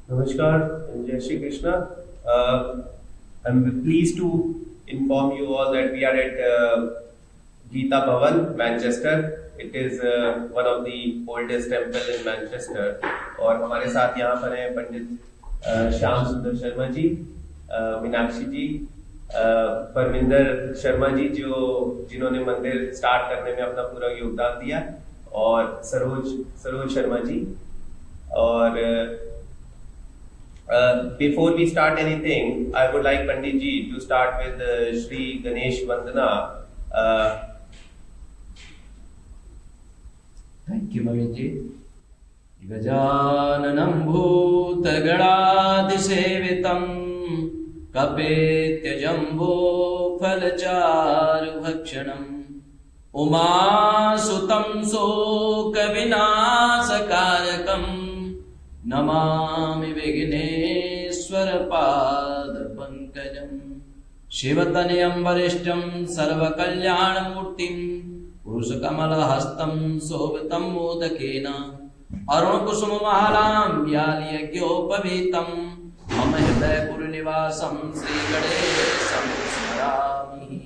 Namaskar and Jai Shri Krishna. I'm pleased to inform you all that we are at Gita Bhavan, Manchester. It is one of the oldest temple in Manchester. और हमारे साथ यहाँ पर हैं पंडित श्याम सुंदर शर्मा जी, मीनाक्षी जी, परमिंदर शर्मा जी जिन्होंने मंदिर स्टार्ट करने में अपना पूरा योगदान दिया, और सरोज शर्मा जी। और before we start anything, I would like Pandit ji to start with Shri Ganesh Vandana. Thank you, Naveen ji. Gajananam bhutagadaधिसेवितं कपेत्यजम्बो फलचारुभक्षणम् उमासुतं शोकविनाशकारकम् Namami Vighneshwar पादपङ्कजम् शिवतनयं वरिष्ठं सर्वकल्याणमूर्तिं पुरुषकमलहस्तं शोभितं मोदकेन अरुणकुसुममालां व्यालियज्ञोपवीतं मम हृदयपुरनिवासं श्रीगणेशं स्मरामि।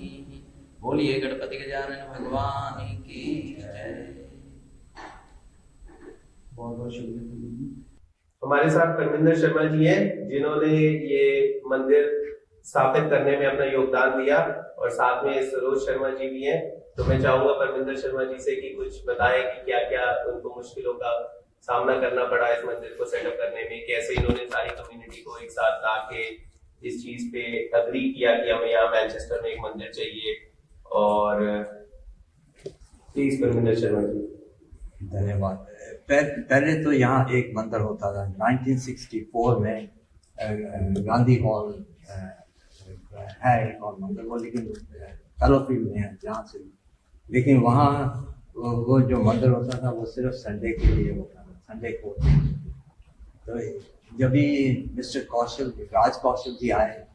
बोलिए गणपति गजानन भगवान की जय। बहुत बहुत शुक्रिया। हमारे साथ परमिंदर शर्मा जी हैं, जिन्होंने ये मंदिर स्थापित करने में अपना योगदान दिया, और साथ में सरोज शर्मा जी भी हैं। तो मैं चाहूंगा परमिंदर शर्मा जी से कि कुछ बताएं कि क्या क्या उनको मुश्किलों का सामना करना पड़ा इस मंदिर को सेटअप करने में, कैसे इन्होंने सारी कम्युनिटी को एक साथ लाके इस चीज पे अग्री किया कि हमें यहाँ मैनचेस्टर में एक मंदिर चाहिए। और प्लीज परमिंदर शर्मा जी। धन्यवाद। पहले तो यहाँ एक मंदिर होता था 1964 में, गांधी हॉल है एक और मंदिर, वो लेकिन कलोफील्ड में है जहाँ से, लेकिन वहाँ वो जो मंदिर होता था वो सिर्फ संडे के लिए होता था, संडे को। तो जब भी मिस्टर राज कौशल जी आए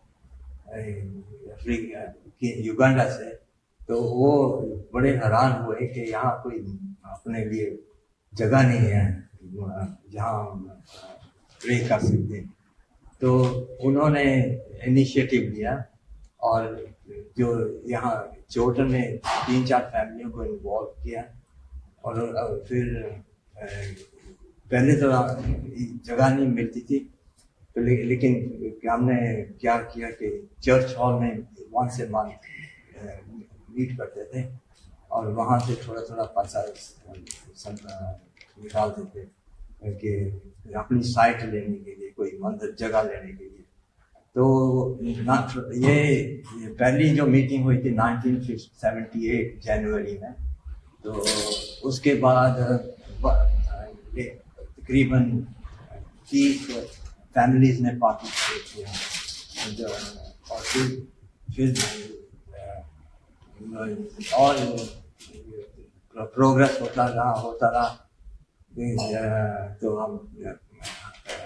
युगांडा से, तो वो बड़े हैरान हुए कि यहाँ कोई अपने लिए जगह नहीं है जहाँ प्रे कर सकते। तो उन्होंने इनिशिएटिव लिया और जो यहाँ जोर्डन में 3-4 फैमिलियों को इन्वॉल्व किया, और फिर पहले तो जगह नहीं मिलती थी, तो लेकिन हमने क्या किया कि चर्च हॉल में वंस ए मंथ मीट करते थे, और वहाँ से थोड़ा थोड़ा पैसा निकालते थे कि अपनी साइट लेने के लिए, कोई मंदिर जगह लेने के लिए। तो ये पहली जो मीटिंग हुई थी 1978 जनवरी में, तो उसके बाद तकरीबन 30 फैमिलीज ने पार्टिसिपेट किया, और फिर और प्रोग्रेस होता रहा। तो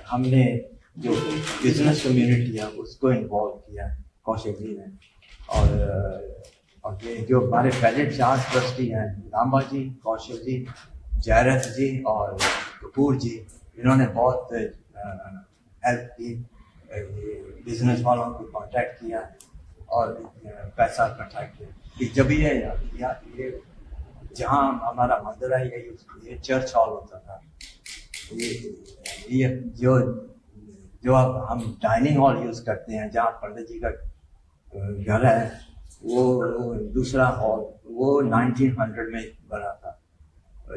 हमने जो बिजनेस कम्युनिटी है उसको इन्वॉल्व किया कौशिक जी ने, और ये जो हमारे पहले 4 ट्रस्टी हैं, लांबा जी, कौशिक जी, जयरथ जी और कपूर जी, इन्होंने बहुत हेल्प की, बिजनेस वालों को कांटेक्ट किया और पैसा इकट्ठा किया। जब ये जहाँ हमारा मंदिर है, ये चर्च हॉल होता था। ये जो अब हम डाइनिंग हॉल यूज़ करते हैं, जहाँ पंडित जी का घर है, वो दूसरा हॉल वो 1900 में बना था।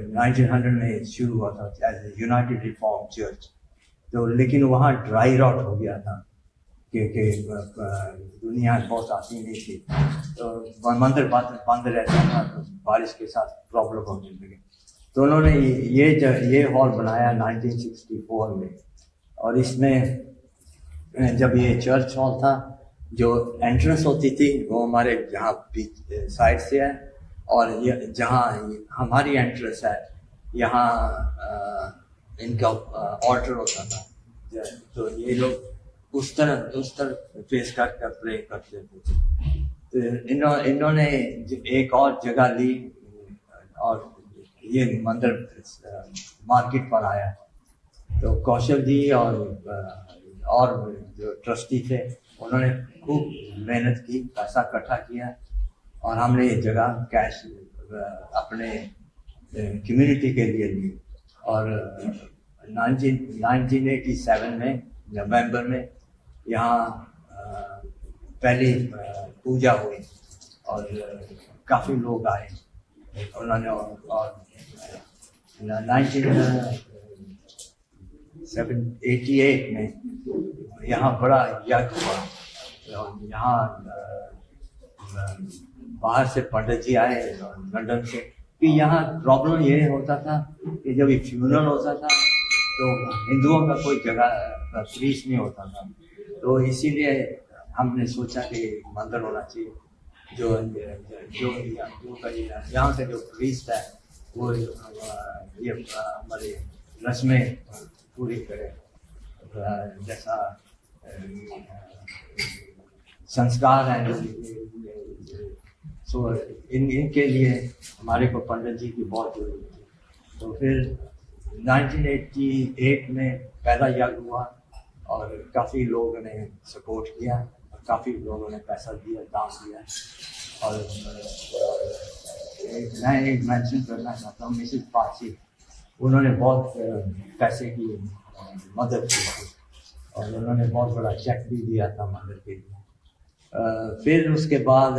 1900 में शुरू हुआ था एज यूनाइटेड रिफॉर्म चर्च। तो लेकिन वहाँ ड्राई रॉट हो गया था कि दुनिया बहुत आती नहीं थी, तो मंदिर बंद रहता था, तो बारिश के साथ प्रॉब्लम होने लगी। तो उन्होंने ये हॉल बनाया 1964 में, और इसमें जब ये चर्च हॉल था, जो एंट्रेंस होती थी वो हमारे जहाँ साइड से है, और जहाँ हमारी एंट्रेंस है यहाँ इनका ऑल्टर होता था। तो ये लोग उस तरह फेस कर प्रे करते थे। तो इन्होंने एक और जगह ली और ये मंदिर मार्केट पर आया। तो कौशल जी और जो ट्रस्टी थे उन्होंने खूब मेहनत की, पैसा इकट्ठा किया और हमने ये जगह कैश अपने कम्युनिटी के लिए ली। और 1987 में नवंबर में यहाँ पहली पूजा हुई और काफ़ी लोग आए उन्होंने। और 1988 में यहाँ बड़ा यज्ञ हुआ। यहाँ बाहर से पंडित जी आए लंदन से कि यहाँ प्रॉब्लम ये होता था कि जब ये फ्यूनरल होता था तो हिंदुओं का कोई जगह प्रीस्ट नहीं होता था, तो इसीलिए हमने सोचा कि मंदिर होना चाहिए जो यहाँ से जो प्रीस्ट है वो ये हमारे रस्में पूरी करे, जैसा संस्कार है। तो इनके लिए हमारे को पंडित जी की बहुत जरूरत थी। तो फिर 1988 में पहला यज्ञ हुआ और काफ़ी लोगों ने सपोर्ट किया और काफ़ी लोगों ने पैसा दिया, दान दिया। और मैं एक मेंशन करना चाहता हूँ, मिसेस पासी, उन्होंने बहुत पैसे की मदद की थी और उन्होंने बहुत बड़ा चेक भी दिया था मंदिर के लिए। फिर उसके बाद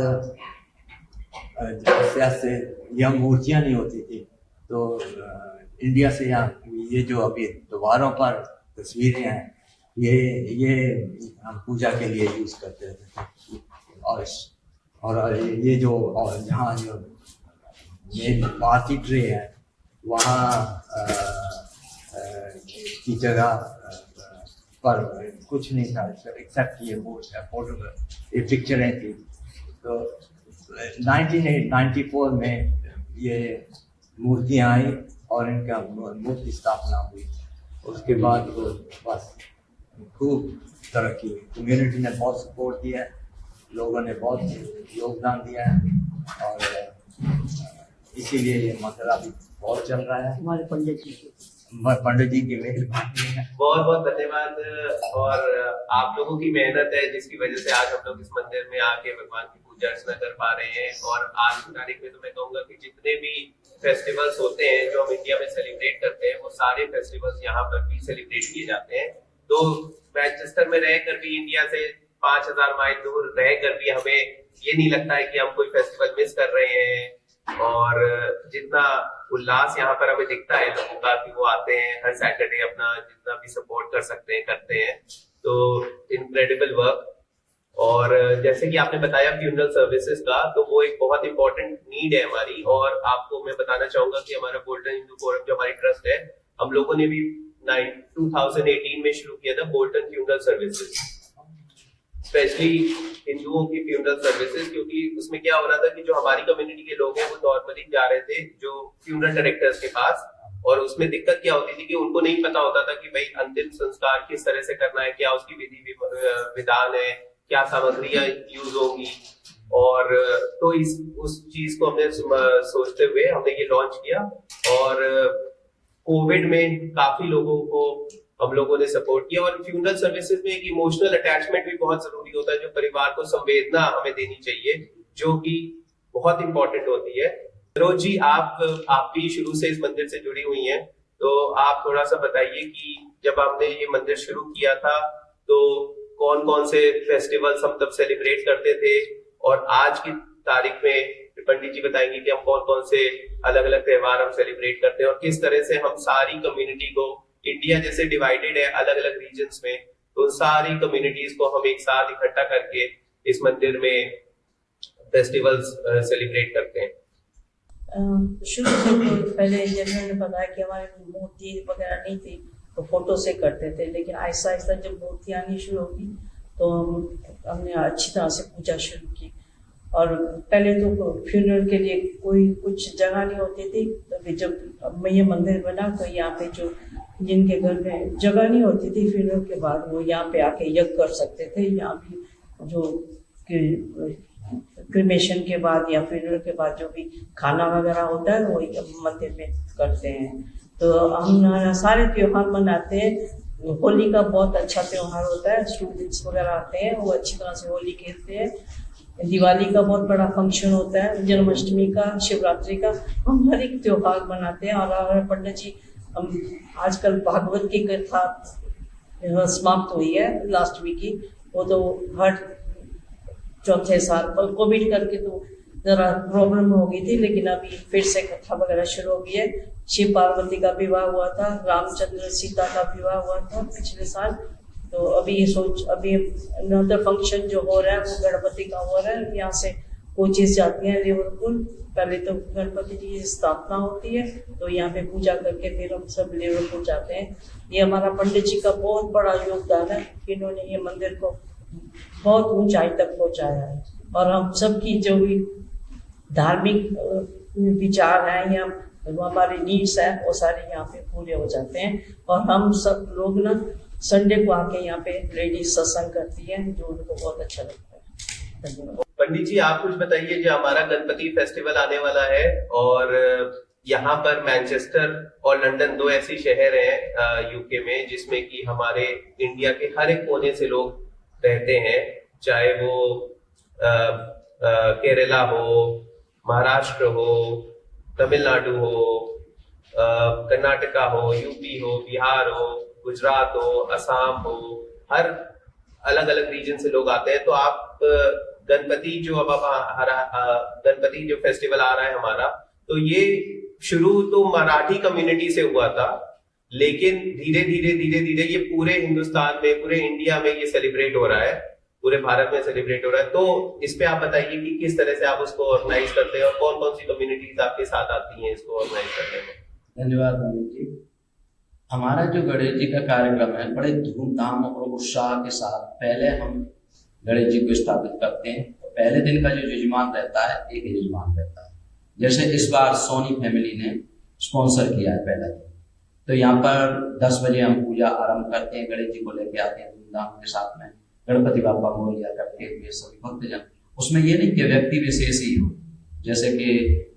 जैसे यह मूर्तियाँ नहीं होती थी तो इंडिया से यहाँ ये जो अभी द्वारों पर तस्वीरें हैं ये हम पूजा के लिए यूज़ करते थे। और ये जो और यहाँ जो मेन पार्टी ट्रे है वहाँ की जगह पर कुछ नहीं था एक्सेप्ट ये फोटो ये पिक्चरें थी। तो 1994 में ये मूर्तियाँ आई और इनका मूर्ति स्थापना हुई। उसके बाद वो बस खूब तरक्की हुई, कम्युनिटी ने बहुत सपोर्ट दिया है, लोगों ने बहुत योगदान दिया है और इसीलिए ये मंदिर अभी बहुत चल रहा है। हमारे पंडित जी की मेहरबानी है। बहुत बहुत धन्यवाद। और आप लोगों की मेहनत है जिसकी वजह से आज हम लोग इस मंदिर में आके भगवान की पूजा अर्चना कर पा रहे हैं। और आज की तारीख में तो मैं कहूँगा कि जितने भी फेस्टिवल्स होते हैं जो हम इंडिया में सेलिब्रेट करते हैं वो सारे फेस्टिवल्स यहाँ पर भी सेलिब्रेट किए जाते हैं। तो मैनचेस्टर में रहकर भी, इंडिया से 5000 माइल दूर रहकर भी हमें ये नहीं लगता है कि हम कोई फेस्टिवल मिस कर रहे हैं। और जितना उल्लास यहाँ पर हमें दिखता है लोगों का कि वो आते हैं हर सैटरडे, अपना जितना भी सपोर्ट कर सकते हैं करते हैं, तो इनक्रेडिबल वर्क। और जैसे कि आपने बताया फ्यूनरल सर्विसेज का, तो वो एक बहुत इंपॉर्टेंट नीड है हमारी। और आपको मैं बताना चाहूंगा कि हमारा बोल्टन हिंदू फोरम जो हमारी ट्रस्ट है, हम लोगों ने भी 2018 में शुरू किया था बोल्टन फ्यूनरल सर्विसेज, स्पेशली हिंदुओं की फ्यूनरल सर्विसेज। क्योंकि उसमें क्या हो रहा था कि जो हमारी कम्युनिटी के लोग हैं वो नॉर्मली जा रहे थे जो फ्यूनरल डायरेक्टर्स के पास, और उसमें दिक्कत क्या होती थी कि उनको नहीं पता होता था कि भाई अंतिम संस्कार किस तरह से करना है, क्या उसकी विधि विधान है, क्या सामग्रियां यूज होंगी। और तो उस चीज को हमने सोचते हुए हमने ये लॉन्च किया। और कोविड में काफी लोगों को हम लोगों ने सपोर्ट किया। और फ्यूनरल सर्विसेज में एक इमोशनल अटैचमेंट भी बहुत जरूरी होता है, जो परिवार को संवेदना हमें देनी चाहिए, जो कि बहुत इंपॉर्टेंट होती है। सरोज जी, आप भी शुरू से इस मंदिर से जुड़ी हुई हैं, तो आप थोड़ा सा बताइए कि जब आपने ये मंदिर शुरू किया था तो कौन कौन से फेस्टिवल्स हम तब सेलिब्रेट करते थे, और आज की तारीख में पंडित जी बताएंगे कि हम कौन कौन से अलग अलग त्योहार हम सेलिब्रेट करते हैं और किस तरह से हम सारी कम्युनिटी को, इंडिया जैसे डिवाइडेड है अलग अलग रीजन्स में, तो सारी कम्युनिटीज को हम एक साथ इकट्ठा करके इस मंदिर में फेस्टिवल्स सेलिब्रेट करते हैं। शुरू से तो पहले जब मैंने बताया कि हमारे मूर्ति वगैरह नहीं थी तो फोटो से करते थे, लेकिन आहिस्ता आहिस्ता जब मूर्ति आनी शुरू होगी तो हमने अच्छी तरह से पूजा शुरू की। और पहले तो फ्यूनरल के लिए कोई कुछ जगह नहीं होती थी, तो जब ये मंदिर बना तो यहाँ पे जो जिनके घर में जगह नहीं होती थी फ्यूनरल के बाद वो यहाँ पे आके यज्ञ कर सकते थे। यहाँ भी जो क्रिमेशन के बाद या फ्यूनरल के बाद जो भी खाना वगैरह होता है वो मंदिर में करते हैं। तो हम यहाँ सारे त्योहार मनाते हैं। होली का बहुत अच्छा त्योहार होता है, स्टूडेंट्स वगैरह आते हैं, वो अच्छी तरह से होली खेलते हैं। दिवाली का बहुत बड़ा फंक्शन होता है, जन्माष्टमी का, शिवरात्रि का, हम हर एक त्योहार मनाते हैं। और हमारे पंडित जी, हम आजकल भागवत की कथा समाप्त हुई है लास्ट वीक की, वो तो हर चौथे साल पर कोविड करके तो जरा प्रॉब्लम हो गई थी, लेकिन अभी फिर से कथा वगैरह शुरू हो गई है। शिव पार्वती का विवाह हुआ था, रामचंद्र सीता का विवाह हुआ था पिछले साल। तो अभी अनदर फंक्शन जो हो रहा है वो गणपति का हो रहा है। यहाँ से कोचेस जाती हैं लिवरपूल, पहले तो गणपति जी की स्थापना होती है, तो यहाँ पे पूजा करके फिर हम सब लिवरपूल जाते हैं। ये हमारा पंडित जी का बहुत बड़ा योगदान है, इन्होंने ये मंदिर को बहुत ऊंचाई तक पहुंचाया है। और हम सबकी जो भी धार्मिक विचार हैं या हमारी नीड्स है, वो सारे यहाँ पे पूरे हो जाते हैं। और हम सब लोग ना संडे को आके यहाँ पे लेडीज सत्संग करती है, जो उनको बहुत अच्छा लगता है। धन्यवाद। पंडित जी, आप कुछ बताइए, जो हमारा गणपति फेस्टिवल आने वाला है, और यहाँ पर मैनचेस्टर और लंदन 2 ऐसे शहर हैं यूके में जिसमें कि हमारे इंडिया के हर एक कोने से लोग रहते हैं, चाहे वो केरला हो, महाराष्ट्र हो, तमिलनाडु हो, कर्नाटका हो, यूपी हो, बिहार हो, गुजरात हो, असम हो, हर अलग अलग रीजन से लोग आते हैं। तो आप गणपति जो गणपति जो फेस्टिवल आ रहा है हमारा, तो ये शुरू तो मराठी कम्युनिटी से हुआ था, लेकिन धीरे धीरे ये पूरे हिंदुस्तान में, पूरे इंडिया में ये सेलिब्रेट हो रहा है, पूरे भारत में सेलिब्रेट हो रहा है। तो इस पे आप बताइए कि किस तरह से आप उसको ऑर्गेनाइज करते हैं और कौन कौन सी कम्युनिटीज आपके साथ आती हैं इसको ऑर्गेनाइज करने में। धन्यवाद अमित जी। हमारा जो गणेश जी का कार्यक्रम है, बड़े धूमधाम और उत्साह के साथ पहले हम गणेश जी को स्थापित करते हैं। तो पहले दिन का जो यजमान रहता है, एक यजमान रहता है। जैसे इस बार सोनी फैमिली ने स्पॉन्सर किया है पहला दिन, तो यहाँ पर 10 बजे हम पूजा आरंभ करते हैं, गणेश जी को लेके आते हैं धूमधाम के साथ में, गणपति बाप्पा मोरिया करते हुए सभी भक्तजन। उसमें ये नहीं कि व्यक्ति विशेष ही हो, जैसे कि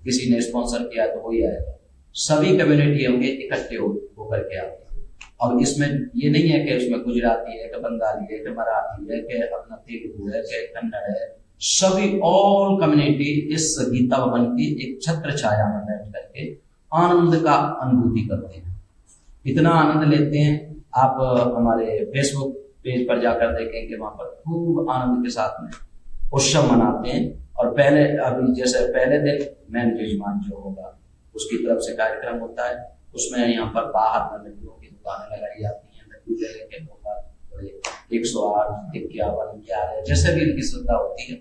किसी ने स्पॉन्सर किया तो वही आएगा, सभी कम्युनिटी होंगे इकट्ठे होकर के आते हैं। और इसमें ये नहीं है कि उसमें गुजराती है, कि बंगाली है, कि मराठी है, कि अपना तेलुगु है, कि कन्नड़ है, सभी ऑल कम्युनिटी इस गीता भवन की एक छत्र छाया में बैठ करके आनंद का अनुभूति करते हैं। इतना आनंद लेते हैं, आप हमारे फेसबुक पेज पर जाकर देखेंगे, वहां पर खूब आनंद के साथ में उत्सव मनाते हैं। और पहले अभी जैसे पहले दिन मैन यजमान जो होगा उसकी तरफ से कार्यक्रम होता है, उसमें यहाँ पर बाहर में लड्डुओं की दुकानें लगाई जाती हैं, लड्डू ले लेके लोग 108, 51, 11 जैसे भी इनकी श्रद्धा होती है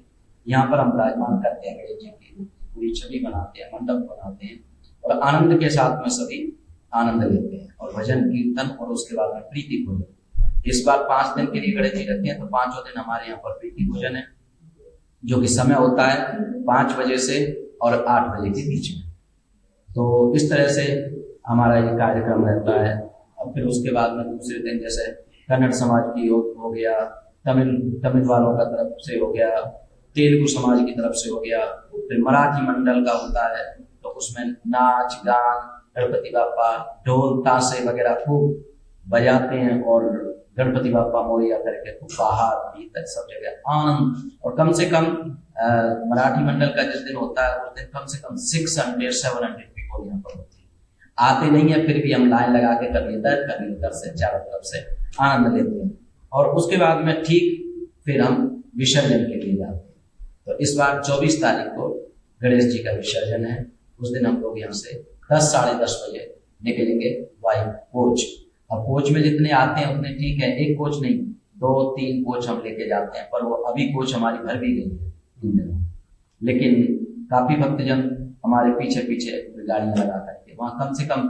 यहाँ पर हम विराजमान करते हैं। गणेश जी की पूरी छवि बनाते हैं, मंडप बनाते हैं और आनंद के साथ में सभी आनंद लेते हैं। और भजन कीर्तन और उसके बाद में प्रीति भोजन। इस बार 5 दिन के लिए गणेश जी रखते हैं, तो 5वें दिन हमारे यहाँ पर प्रीति भोजन है, जो कि समय होता है 5 बजे से और 8 बजे के बीच में। तो इस तरह से हमारा ये कार्यक्रम रहता है। और फिर उसके बाद में दूसरे दिन जैसे कन्नड़ समाज की हो गया, तमिल वालों का तरफ से हो गया, तेलुगु समाज की तरफ से हो गया, फिर मराठी मंडल का होता है, तो उसमें नाच गान, गणपति बाप्पा ढोल ताशे वगैरह खूब बजाते हैं और गणपति बाप्पा मोरिया करके खूब बाहर भीतर सब जगह आनंद। और कम से कम मराठी मंडल का जिस दिन होता है उस दिन कम से कम 600-700 पीपल यहाँ पर होती है। आते नहीं है, फिर भी हम लाइन लगा के कभी इधर से चारों तरफ से आनंद लेते हैं। और उसके बाद में ठीक फिर हम विसर्जन के लिए जाते हैं। तो इस बार 24 तारीख को गणेश जी का विसर्जन है। उस दिन हम लोग यहाँ से 10 साढ़े 10 बजे निकलेंगे बाई कोच। अब कोच में जितने आते हैं उतने ठीक है, एक कोच नहीं 2-3 कोच हम लेके जाते हैं, पर वो अभी कोच हमारी भर भी गई है इन दिनों। लेकिन काफी भक्तजन हमारे पीछे गाड़ियां लगा करके वहाँ कम से कम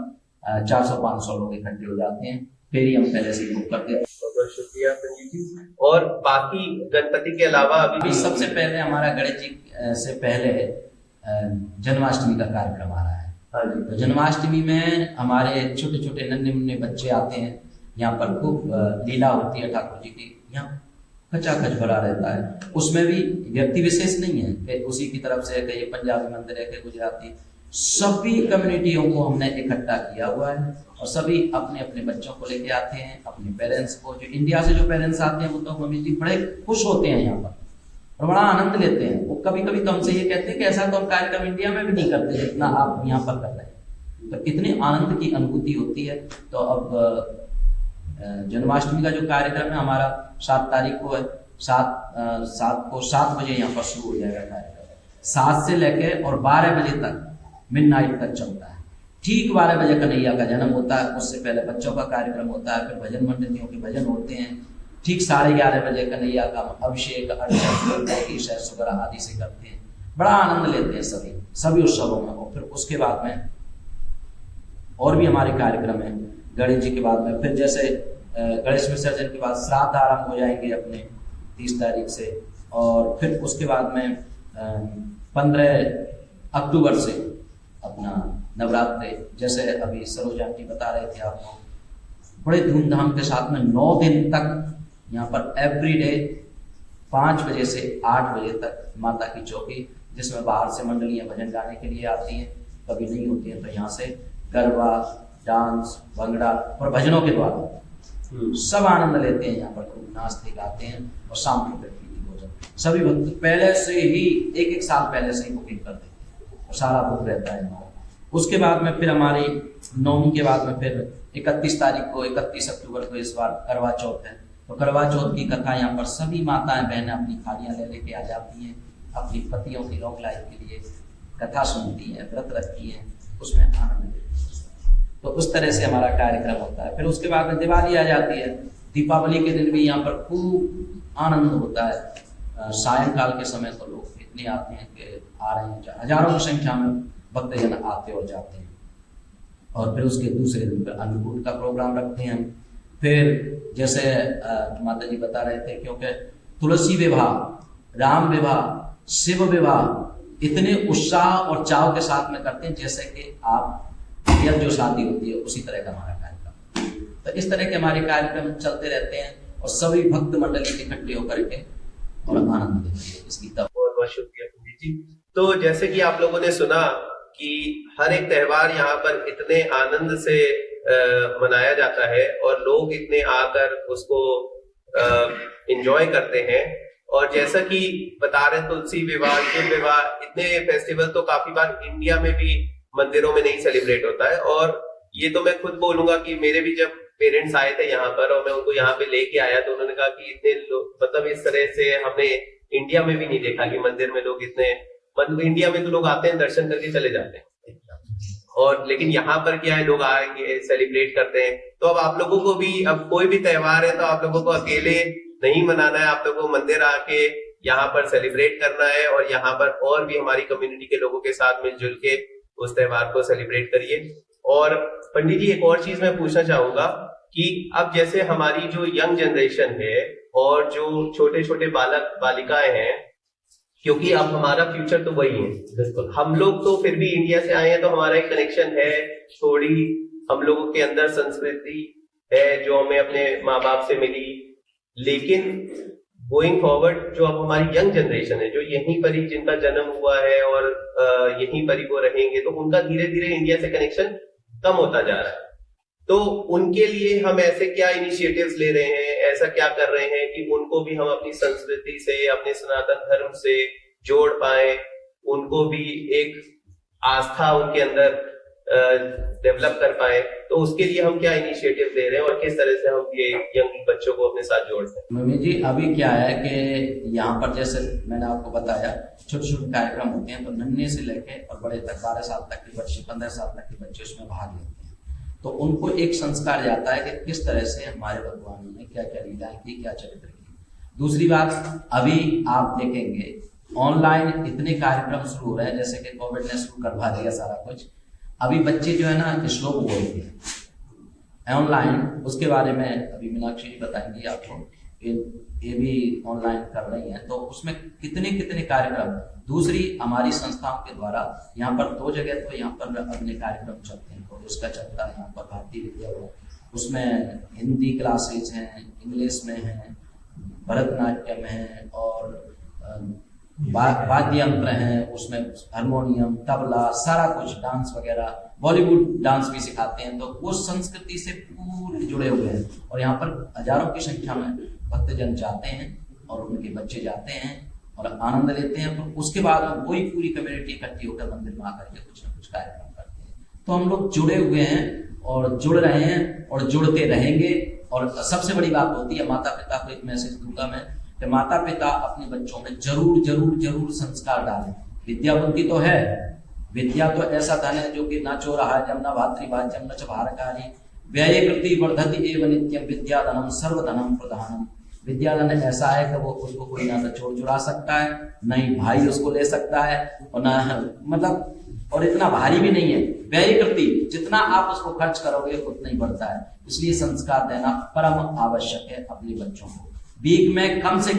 400-500 लोग इकट्ठे हो जाते हैं, फिर ही हम पहले से बुक करते हैं। बहुत शुक्रिया पंडित जी। और बाकी गणपति के अलावा अभी सबसे पहले हमारा गणेश जी से पहले जन्माष्टमी का कार्यक्रम आ रहा है। तो जन्माष्टमी में हमारे छोटे छोटे नन्हे मुन्ने बच्चे आते हैं, यहाँ पर खूब लीला होती है ठाकुर जी की, यहाँ खचाखच भरा रहता है। उसमें भी व्यक्ति विशेष नहीं है कि उसी की तरफ से कि ये पंजाबी मंदिर है कि गुजराती, सभी कम्युनिटियों को हमने इकट्ठा किया हुआ है और सभी अपने अपने बच्चों को लेके आते हैं, अपने पेरेंट्स को। जो इंडिया से जो पेरेंट्स आते हैं वो तो मम्मी जी बड़े खुश होते हैं यहाँ पर और बड़ा आनंद लेते हैं। वो कभी कभी तो हमसे ये कहते हैं कि ऐसा तो हम कार्यक्रम इंडिया में भी नहीं करते जितना आप यहाँ पर कर रहे हैं। तो कितनी आनंद की अनुभूति होती है। तो अब जन्माष्टमी का जो कार्यक्रम है हमारा 7 तारीख को है। 7 बजे यहाँ पर शुरू हो जाएगा कार्यक्रम। 7 से लेके और 12 बजे तक मिडनाइट तक चलता है। ठीक 12 बजे कन्हैया का जन्म होता है, उससे पहले बच्चों का कार्यक्रम होता है, फिर भजन मंडलियों के भजन होते हैं। ठीक 11:30 बजे कन्हैया का अभिषेक वगैरह आदि से करते हैं। बड़ा आनंद लेते हैं सभी उत्सवों में। और फिर उसके बाद में और भी हमारे कार्यक्रम है। गणेश जी के बाद में फिर जैसे गणेश विसर्जन के बाद श्राद्ध आरंभ हो जाएंगे अपने 30 तारीख से। और फिर उसके बाद में 15 अक्टूबर से अपना नवरात्रे, जैसे अभी सरोज आंटी बता रहे थे आपको, बड़े धूमधाम के साथ में 9 दिन तक यहाँ पर एवरीडे 5 बजे से 8 बजे तक माता की चौकी, जिसमें बाहर से मंडलियां भजन गाने के लिए आती हैं, कभी नहीं होती हैं, तो यहाँ से गरबा, डांस, भंगड़ा और भजनों के द्वारा सब आनंद लेते हैं। यहाँ पर खूब नाचते गाते हैं और शाम को फिर भोजन। सभी भक्त पहले से ही एक साल पहले से ही बुकिंग कर देते हैं और सारा बुक रहता है हमारा। उसके बाद में फिर हमारी नवमी के बाद में फिर 31 तारीख को 31 अक्टूबर को इस बार करवा चौथ है। तो करवा चौथ की कथा यहाँ पर सभी माताएं बहनें अपनी थालियां लेके आ जाती हैं, अपनी पतियों की लॉन्ग लाइफ के लिए कथा सुनती हैं, व्रत रखती हैं, उसमें आनंद लेती हैं। तो उस तरह से हमारा कार्यक्रम होता है। फिर उसके बाद में दिवाली आ जाती है। दीपावली के दिन भी यहाँ पर खूब आनंद होता है। सायंकाल के समय तो लोग इतने आते हैं कि आ रहे हैं, हजारों की संख्या में भक्तजन आते और जाते हैं। और फिर उसके दूसरे दिन पर अन्नकूट का प्रोग्राम रखते हैं। फिर जैसे माता जी बता रहे थे, क्योंकि तुलसी विवाह, राम विवाह, शिव विवाह इतने उत्साह और चाव के साथ में करते हैं जैसे कि आप रियल जो शादी होती है उसी तरह का हमारा कार्यक्रम। तो इस तरह के हमारे कार्यक्रम चलते रहते हैं और सभी भक्त मंडली इकट्ठे होकर के और आनंद लेते हैं इसकी। तब बहुत बहुत शुक्रिया पंडित जी। तो जैसे कि आप लोगों ने सुना कि हर एक त्योहार यहाँ पर इतने आनंद से मनाया जाता है और लोग इतने आकर उसको एंजॉय करते हैं। और जैसा कि बता रहे तुलसी विवाह, शिव विवाह, इतने फेस्टिवल तो काफी बार इंडिया में भी मंदिरों में नहीं सेलिब्रेट होता है। और ये तो मैं खुद बोलूंगा कि मेरे भी जब पेरेंट्स आए थे यहाँ पर और मैं उनको यहाँ पे लेके आया तो उन्होंने कहा कि इतने लोग, मतलब इस तरह से हमने इंडिया में भी नहीं देखा कि मंदिर में लोग इतने, मतलब इंडिया में तो लोग आते हैं दर्शन करके चले जाते हैं, और लेकिन यहाँ पर क्या है, लोग आएंगे सेलिब्रेट करते हैं। तो अब आप लोगों को भी, अब कोई भी त्योहार है तो आप लोगों को अकेले नहीं मनाना है, आप लोगों को मंदिर आके यहाँ पर सेलिब्रेट करना है और यहाँ पर और भी हमारी कम्युनिटी के लोगों के साथ मिलजुल के उस त्योहार को सेलिब्रेट करिए। और पंडित जी एक और चीज मैं पूछना चाहूंगा कि अब जैसे हमारी जो यंग जनरेशन है और जो छोटे छोटे बालक बालिकाएं हैं, क्योंकि अब हमारा फ्यूचर तो वही है, बिल्कुल हम लोग तो फिर भी इंडिया से आए हैं तो हमारा एक कनेक्शन है, थोड़ी हम लोगों के अंदर संस्कृति है जो हमें अपने माँ बाप से मिली। लेकिन गोइंग फॉरवर्ड जो अब हमारी यंग जनरेशन है, जो यहीं पर ही जिनका जन्म हुआ है और यहीं पर ही वो रहेंगे, तो उनका धीरे धीरे इंडिया से कनेक्शन कम होता जा रहा है। तो उनके लिए हम ऐसे क्या इनिशिएटिव्स ले रहे हैं, ऐसा क्या कर रहे हैं कि उनको भी हम अपनी संस्कृति से, अपने सनातन धर्म से जोड़ पाए, उनको भी एक आस्था उनके अंदर डेवलप कर पाए। तो उसके लिए हम क्या इनिशिएटिव ले रहे हैं और किस तरह से हम ये यंग बच्चों को अपने साथ जोड़ते हैं? मम्मी जी अभी क्या है कि यहाँ पर जैसे मैंने आपको बताया छोटे छोटे कार्यक्रम होते हैं, तो नन्हे से लेके और बड़े तक 12 साल तक के बच्चे, 15 साल तक के बच्चे उसमें भाग लेते हैं। तो उनको एक संस्कार जाता है कि किस तरह से हमारे भगवान ने क्या क्या लीलाएं की, क्या चरित्र की। दूसरी बात, अभी आप देखेंगे ऑनलाइन इतने कार्यक्रम शुरू हो रहे हैं, जैसे कि कोविड ने शुरू करवा दिया सारा कुछ। अभी बच्चे जो है ना श्लोक बोलते हैं ऑनलाइन, उसके बारे में अभी मीनाक्षी जी बताएंगी आपको, ये भी ऑनलाइन कर रही हैं। तो उसमें कितने कितने कार्यक्रम, दूसरी हमारी संस्थाओं के द्वारा यहाँ पर 2 जगह तो यहाँ पर अपने कार्यक्रम चलते हैं, तो उसका चलता है यहाँ पर भारतीय विद्यालय, उसमें हिंदी क्लासेज हैं, इंग्लिश में हैं, भरतनाट्यम है और वाद्य यंत्र हैं, उसमें हारमोनियम, तबला, सारा कुछ, डांस वगैरह, बॉलीवुड डांस भी सिखाते हैं। तो वो संस्कृति से पूरे जुड़े हुए हैं और यहाँ पर हजारों की संख्या में भक्तजन जाते हैं और उनके बच्चे जाते हैं और आनंद लेते हैं। तो उसके बाद वही पूरी कम्युनिटी इकट्ठी होकर मंदिर में आकर के कुछ ना कुछ कार्यक्रम करते हैं। तो हम लोग जुड़े हुए हैं और जुड़ रहे हैं और जुड़ते रहेंगे। और सबसे बड़ी बात होती है, माता पिता को एक मैसेज दूंगा मैं कि माता पिता अपने बच्चों में जरूर जरूर जरूर संस्कार डालें। विद्या बुद्धि तो है, विद्या तो ऐसा धन है जो कि न चोरहा जमना भातृभाज्यम न च भारकारी व्यय कृति वर्धति एव नित्यम विद्याधनम सर्वधनम प्रधानम। विद्याधन ऐसा है कि वो उसको कोई ना तो चोर चुरा सकता है, न ही भाई उसको ले सकता है, और न मतलब और इतना भारी भी नहीं है। व्यय कृति, जितना आप उसको खर्च करोगे उतना ही बढ़ता है। इसलिए संस्कार देना परम आवश्यक है अपने बच्चों को। वीक में कम से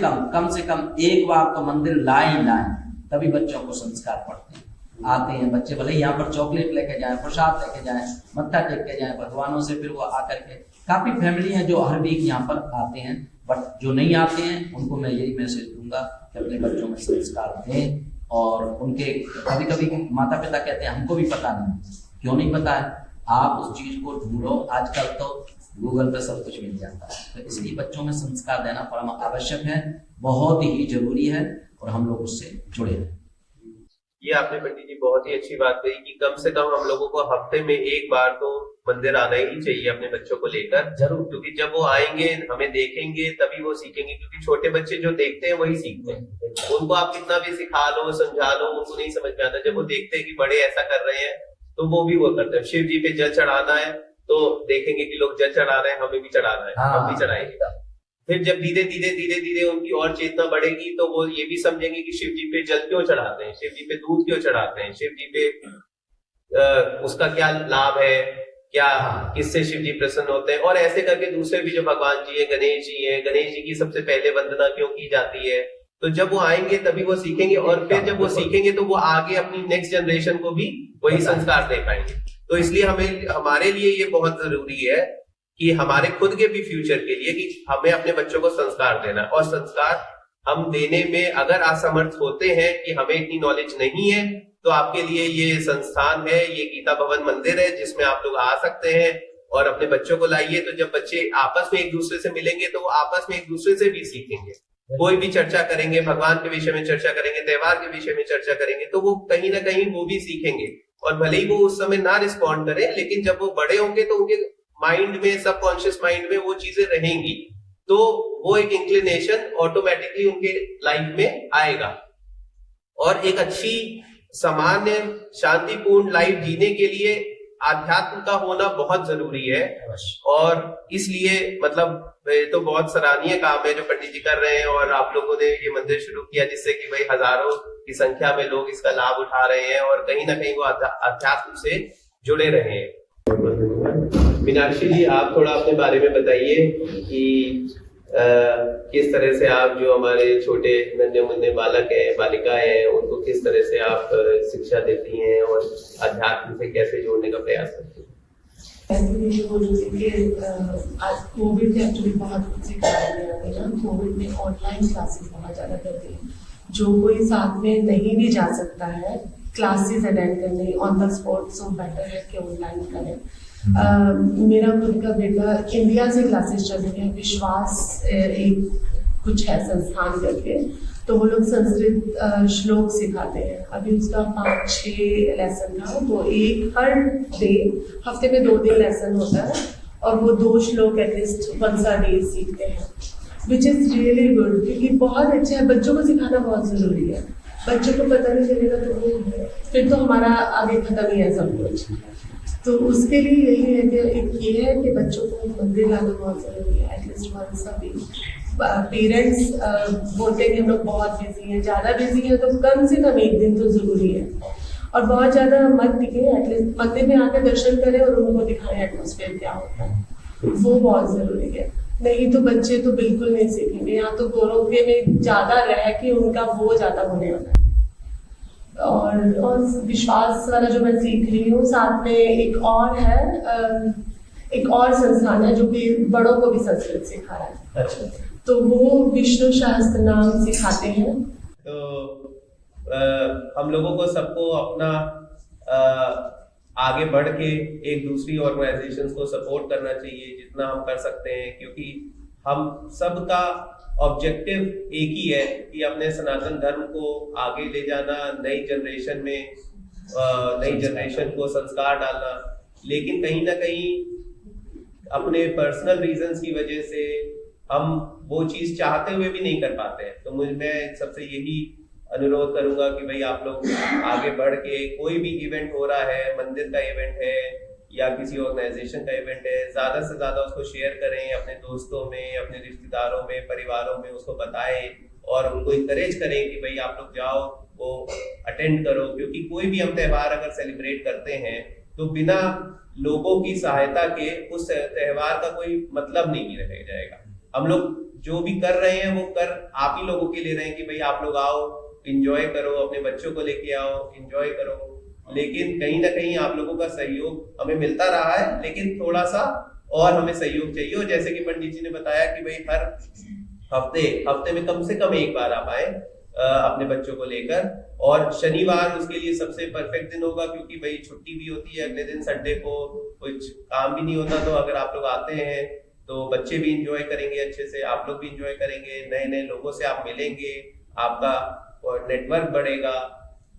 कम एक बार तो मंदिर लाए, तभी बच्चों को संस्कार पड़ते हैं। आते हैं बच्चे, भले यहाँ पर चॉकलेट लेके जाएं, प्रसाद लेके जाएं, मत्था टेक के जाएं भगवानों से, फिर वो आकर के, काफी फैमिली हैं जो हर वीक यहाँ पर आते हैं, बट जो नहीं आते हैं उनको मैं यही मैसेज दूंगा कि अपने बच्चों में संस्कार दें। और उनके कभी कभी माता पिता कहते हैं हमको भी पता नहीं, क्यों नहीं पता है, आप उस चीज को ढूंढो, आजकल तो गूगल पे सब कुछ मिल जाता है। तो इसलिए बच्चों में संस्कार देना परम आवश्यक है, बहुत ही जरूरी है और हम लोग उससे जुड़े हैं। ये आपने पंडित जी बहुत ही अच्छी बात कही कि कम से कम हम लोगों को हफ्ते में एक बार तो मंदिर आना ही चाहिए अपने बच्चों को लेकर, जरूर, क्योंकि जब वो आएंगे हमें देखेंगे तभी वो सीखेंगे। क्योंकि छोटे बच्चे जो देखते हैं वही सीखते हैं। उनको आप कितना भी सिखा लो, समझा लो, उनको नहीं समझ में आता। जब वो देखते हैं कि बड़े ऐसा कर रहे हैं तो वो भी वो करते हैं। शिव जी पे जल चढ़ाना है तो देखेंगे कि लोग जल चढ़ा रहे हैं, हमें भी चढ़ाना है, हम भी चढ़ाएंगे। फिर जब धीरे धीरे उनकी और चेतना बढ़ेगी तो वो ये भी समझेंगे कि शिव जी पे जल क्यों चढ़ाते हैं, शिव जी पे दूध क्यों चढ़ाते हैं, शिव जी पे उसका क्या लाभ है, क्या किससे शिव जी प्रसन्न होते हैं। और ऐसे करके दूसरे भी जो भगवान जी है, गणेश जी है, गणेश जी की सबसे पहले वंदना क्यों की जाती है। तो जब वो आएंगे तभी वो सीखेंगे, और फिर जब वो सीखेंगे तो वो आगे अपनी नेक्स्ट जनरेशन को भी वही संस्कार दे पाएंगे। तो इसलिए हमारे लिए ये बहुत जरूरी है कि हमारे खुद के भी फ्यूचर के लिए कि हमें अपने बच्चों को संस्कार देना। और संस्कार हम देने में अगर असमर्थ होते हैं कि हमें इतनी नॉलेज नहीं है, तो आपके लिए ये संस्थान है, ये गीता भवन मंदिर है जिसमें आप लोग आ सकते हैं और अपने बच्चों को लाइए। तो जब बच्चे आपस में एक दूसरे से मिलेंगे तो वो आपस में एक दूसरे से भी सीखेंगे। कोई भी चर्चा करेंगे, भगवान के विषय में चर्चा करेंगे, त्योहार के विषय में चर्चा करेंगे, तो वो कहीं ना कहीं वो भी सीखेंगे। और भले ही वो उस समय ना रिस्पॉन्ड करें, लेकिन जब वो बड़े होंगे तो उनके माइंड में, सबकॉन्शियस माइंड में वो चीजें रहेंगी, तो वो एक इंक्लिनेशन ऑटोमेटिकली उनके लाइफ में आएगा। और एक अच्छी सामान्य शांतिपूर्ण लाइफ जीने के लिए आध्यात्म का होना बहुत जरूरी है। और इसलिए मतलब तो बहुत सराहनीय काम है जो पंडित जी कर रहे हैं, और आप लोगों ने ये मंदिर शुरू किया जिससे कि भाई हजारों की संख्या में लोग इसका लाभ उठा रहे हैं और कहीं ना कहीं वो अध्यात्म से जुड़े रहे हैं। मीनाक्षी जी, आप थोड़ा अपने बारे में बताइए कि किस तरह से आप जो हमारे छोटे नन्हे मुन्ने बालक हैं, बालिकाएं हैं, उनको किस तरह से आप शिक्षा देती हैं और अध्यात्म से कैसे जोड़ने का प्रयास करती हैं? आज कोविड ने एक्चुअली बहुत कुछ सिखाया गया है। कोविड में ऑनलाइन क्लासेस बहुत ज्यादा कर दी। जो कोई साथ में नहीं भी जा सकता है क्लासेस अटेंड करने on the spot, so better है कि ऑनलाइन करें। मेरा खुद का बेटा इंडिया से क्लासेस चल रही है, विश्वास एक कुछ है संस्थान करके, तो वो लोग संस्कृत श्लोक सिखाते हैं। अभी उसका 5-6 लेसन था, तो एक हर डे, हफ्ते में 2 दिन लेसन होता है और वो 2 श्लोक एटलीस्ट वंस अ डे सीखते हैं, विच इज रियली गुड, क्योंकि बहुत अच्छा है। बच्चों को सिखाना बहुत जरूरी है। बच्चों को पता नहीं चलेगा तो वो फिर तो हमारा आगे खत्म ही है सब कुछ। तो उसके लिए यही है कि एक ये है कि बच्चों को मंदिर लाना बहुत जरूरी है, at least once a week. Parents बोलते हैं कि हम लोग बहुत बिजी हैं, ज़्यादा बिजी हैं, तो कम से कम एक दिन तो ज़रूरी है। और बहुत ज़्यादा मत टिके, एटलीस्ट मंदिर में आकर दर्शन करें और उनको दिखाएं एटमॉस्फेयर क्या होता है, वो बहुत ज़रूरी है। नहीं तो बच्चे तो बिल्कुल नहीं सीखेंगे। यहाँ तो गोरोगे में ज़्यादा रह के उनका वो ज़्यादा होने वाला है। और विश्वास वाला जो मैं सीख रही हूँ, साथ में एक और है, एक और संस्थान है जो कि बड़ों को भी संस्कृत सिखा रहा है। अच्छा। तो वो विष्णु सहस्त्र नाम सिखाते हैं। तो हम लोगों को सबको अपना आगे बढ़ के एक दूसरी ऑर्गेनाइजेशंस को सपोर्ट करना चाहिए जितना हम कर सकते हैं, क्योंकि हम सबका ऑब्जेक्टिव एक ही है कि अपने सनातन धर्म को आगे ले जाना, नई जनरेशन में नई जनरेशन को संस्कार डालना। लेकिन कहीं ना कहीं अपने पर्सनल रीजंस की वजह से हम वो चीज चाहते हुए भी नहीं कर पाते हैं। तो मैं सबसे यही अनुरोध करूंगा कि भाई आप लोग आगे बढ़ के कोई भी इवेंट हो रहा है, मंदिर का इवेंट है या किसी ऑर्गेनाइजेशन का इवेंट है, ज्यादा से ज्यादा उसको शेयर करें, अपने दोस्तों में, अपने रिश्तेदारों में, परिवारों में उसको बताएं और उनको इंकरेज करें कि भाई आप लोग जाओ, वो अटेंड करो। क्योंकि कोई भी हम त्योहार अगर सेलिब्रेट करते हैं तो बिना लोगों की सहायता के उस त्योहार का कोई मतलब नहीं रह जाएगा। हम लोग जो भी कर रहे हैं वो कर आप ही लोगों के लिए रहे हैं कि भाई आप लोग आओ, इंजॉय करो, अपने बच्चों को लेके आओ, इंजॉय करो। लेकिन कहीं ना कहीं आप लोगों का सहयोग हमें मिलता रहा है, लेकिन थोड़ा सा और हमें सहयोग चाहिए। और जैसे कि पंडित जी ने बताया कि भाई हर हफ्ते में कम से कम एक बार आप आए अपने बच्चों को लेकर, और शनिवार उसके लिए सबसे परफेक्ट दिन होगा क्योंकि भाई छुट्टी भी होती है अगले दिन, संडे को कुछ काम भी नहीं होता। तो अगर आप लोग आते हैं तो बच्चे भी इंजॉय करेंगे अच्छे से, आप लोग भी इंजॉय करेंगे, नए नए लोगों से आप मिलेंगे, आपका नेटवर्क बढ़ेगा,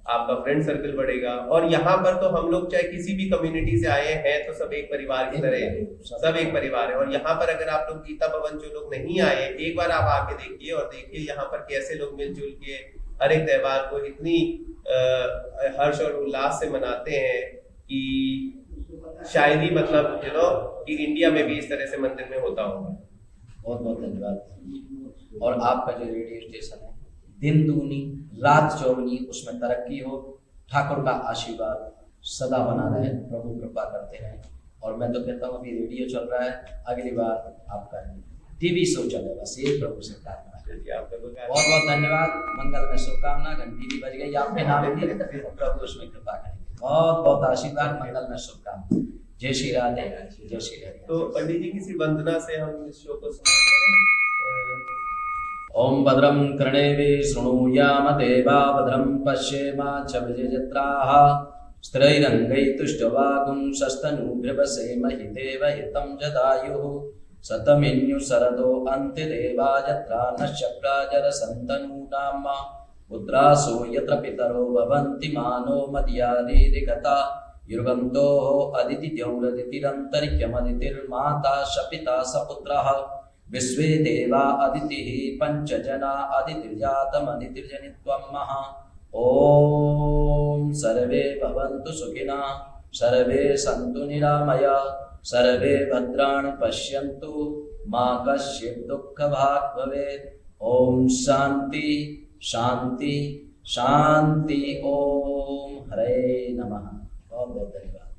आपका फ्रेंड सर्कल बढ़ेगा। और यहाँ पर तो हम लोग चाहे किसी भी कम्युनिटी से आए हैं तो सब एक परिवार की तरह, सब एक परिवार है। और यहाँ पर अगर आप लोग गीता भवन जो लोग नहीं आए, एक बार आप आके देखिए और देखिए यहाँ पर कैसे लोग मिलजुल के हर एक त्योहार को इतनी हर्ष और उल्लास से मनाते हैं कि शायद ही मतलब कि इंडिया में भी इस तरह से मंदिर में होता होगा। बहुत बहुत धन्यवाद। और आपका जो रेडियो स्टेशन है दिन दूनी रात चौगुनी उसमें तरक्की हो, ठाकुर का आशीर्वाद सदा बना रहे, प्रभु कृपा करते रहे। और मैं तो कहता हूँ अभी रेडियो चल रहा है, अगली बार आपका टीवी शो चले, बस ये प्रभु से प्रार्थना। बहुत बहुत धन्यवाद, मंगल में शुभकामना। घंटी भी बज गई आपके नाम की, प्रभु उसमें कृपा करेंगे। बहुत बहुत आशीर्वाद, मंगल में शुभकामना। जय श्री राधे, जय श्री राधे। तो पंडित जी किसी वंदना से हम इस शो को समाप्त करें। ओम भद्रं कर्णेभिः शृणुयाम देवा, भद्रं पश्येमाक्षभिर्यजत्राः, स्थिरैरङ्गैस्तुष्टवागुंसस्तनूभिर्वसेमहि देवहितं जदायुः, शतमिन्युशरदो अन्त्यदेवा यत्रा नश्चक्राजरसन्तनूनां, पुत्रासो यत्र पितरो भवन्ति मानो मदीयादिरिगता, युर्गन्तोः अदितिद्यौरदितिरन्तरिक्षमदितिर्माता सपिता सपुत्रः, विश्वे देवा अदितिः पंचजना अदितिर्जातमदितिर्जनित्वं महा। ओम सर्वे भवन्तु सुखिनः, सर्वे सन्तु निरामयाः, सर्वे भद्राणि पश्यन्तु, मा कश्चित् दुःखभाग् भवेत्। ओम शांति शांति शांति। ओम हरे नमः। बहुत बहुत धन्यवाद।